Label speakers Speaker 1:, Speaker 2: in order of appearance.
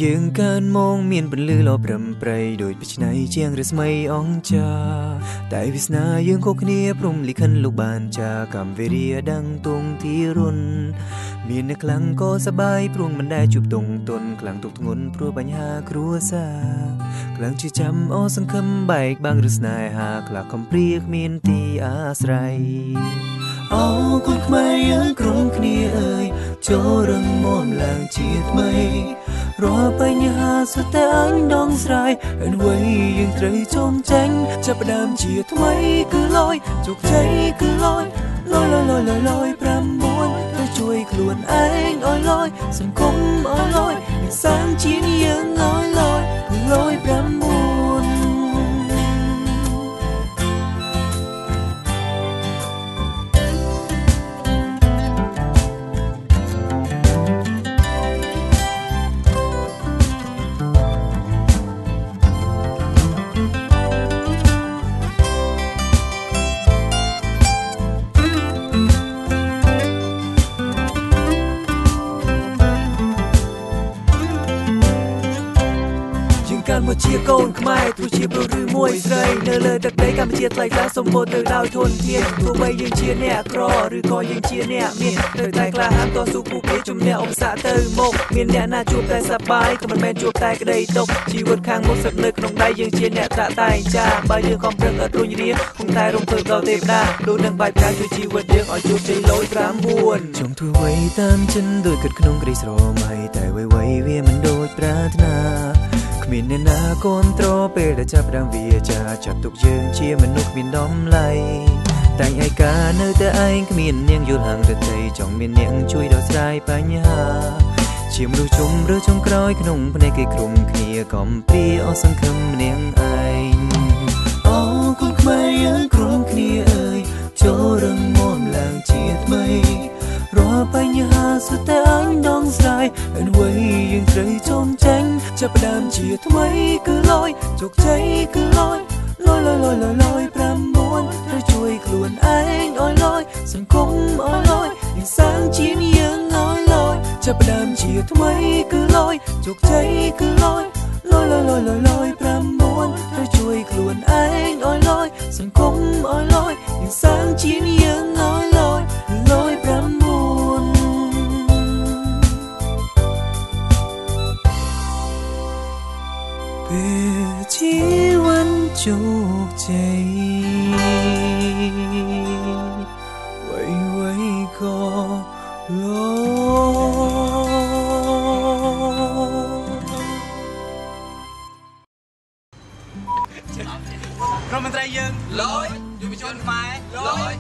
Speaker 1: យើងកើនមងមានពន្លឺលប្រំប្រៃដូចពីឆ្នៃជាងរស្មីអង្ចាតែវាសនាយើងខុសគ្នាព្រំលិខិនលោកបានចាកម្មវិរិយដឹងទងទីរុនមានអ្នកខ្លាំងក៏សបាយព្រោះមិនដែលជួបទងទុនខ្លាំងទុកធ្ងន់ព្រោះបញ្ហាគ្រួសារខ្លាំងជឿចាំអសង្ឃឹមបែកបាំងឬស្នេហាខ្លាចកំព្រាគ្មានទីអាស្រ័យអូគុណខ្មែរយើងក្រុមគ្នាអើយចូលរឹងមាំឡើងជាថ្មីរាល់បញ្ហាសុទ្ធតែអញដងស្រាយហើយអ្វីយើងត្រូវចងចាញ់ចាប់ផ្ដើមជាថ្មីគឺលយជោគជ័យគឺលយ9ទៅជួយខ្លួនឯងឲ្យលយសង្គមឲ្យលយនឹងសាងជាតិយើងឲ្យលយ9មកជាកូនខ្មែរទោះជាប្រុសឬមួយស្រីនៅលើទឹកដីកម្ពុជាថ្លៃថ្លាសម្បូរទៅដោយធនធានទោះបីយើងជាអ្នកក្រឬក៏យើងជាអ្នកមានត្រូវតែក្លាហានតស៊ូពួកគេជំនះឧបសគ្គទៅមុខមានអ្នកណាជួបតែសប្បាយក៏មិនមែនជួបតែក្តីទុក្ខជីវិតខាងមុខស្ថិតនៅក្នុងដៃយើងជាអ្នកតាក់តែងចាបើយើងខំប្រឹងអត់រួញរាគង់តែរំភើបដល់ទេវតាដូចនឹងបែបផ្កាជួយជីវិតយើងឲ្យជោគជ័យ109ចង់ធ្វើអ្វីតាមចិនដូចគិតក្នុងក្តីស្រមៃតែអ្វីវាមិនដូចប្រាថ្នាមានអ្នកណាគ្រប់គ្រងពេលដែលចាប់ដើមវាចាចាត់ទុកយើងជាមនុស្សមានតម្លៃតែឯកានៅតែឯងគ្មាននាងយល់ហាងរតីចង់មាននាងជួយដោះស្រាយបញ្ហាជាមនុស្សជុំឬចុងក្រោយក្នុងភ្នែកគេក្រុមគ្នាកំព្រាអស់សង្ឃឹមនាងឯងអូគុណខ្មែរយើងក្រុមគ្នាអើយចូលរឹងមាំឡើងជាថ្មីរាល់បញ្ហាសុទ្ធតែអញដងស្រាយហើយអ្វីយើងត្រូវចងចាញ់ចាប់ផ្ដើមជាថ្មីគឺលយជោគជ័យគឺលយ9ត្រូវជួយខ្លួនឯងឲ្យលយសង្គមឲ្យលយយើងសាងជាតិយើងឲ្យលយចាប់ផ្ដើមជាថ្មីគឺលយជោគជ័យគឺលយ9ត្រូវជួយខ្លួនឯងឲ្យលយសង្គមឲ្យលយយើងសាងជាតិយើងឲ្យលយពេលជីវិតជោគជ័យអ្វីក៏លរដ្ឋមន្ត្រីយើងលយយុវជនខ្មែរលយ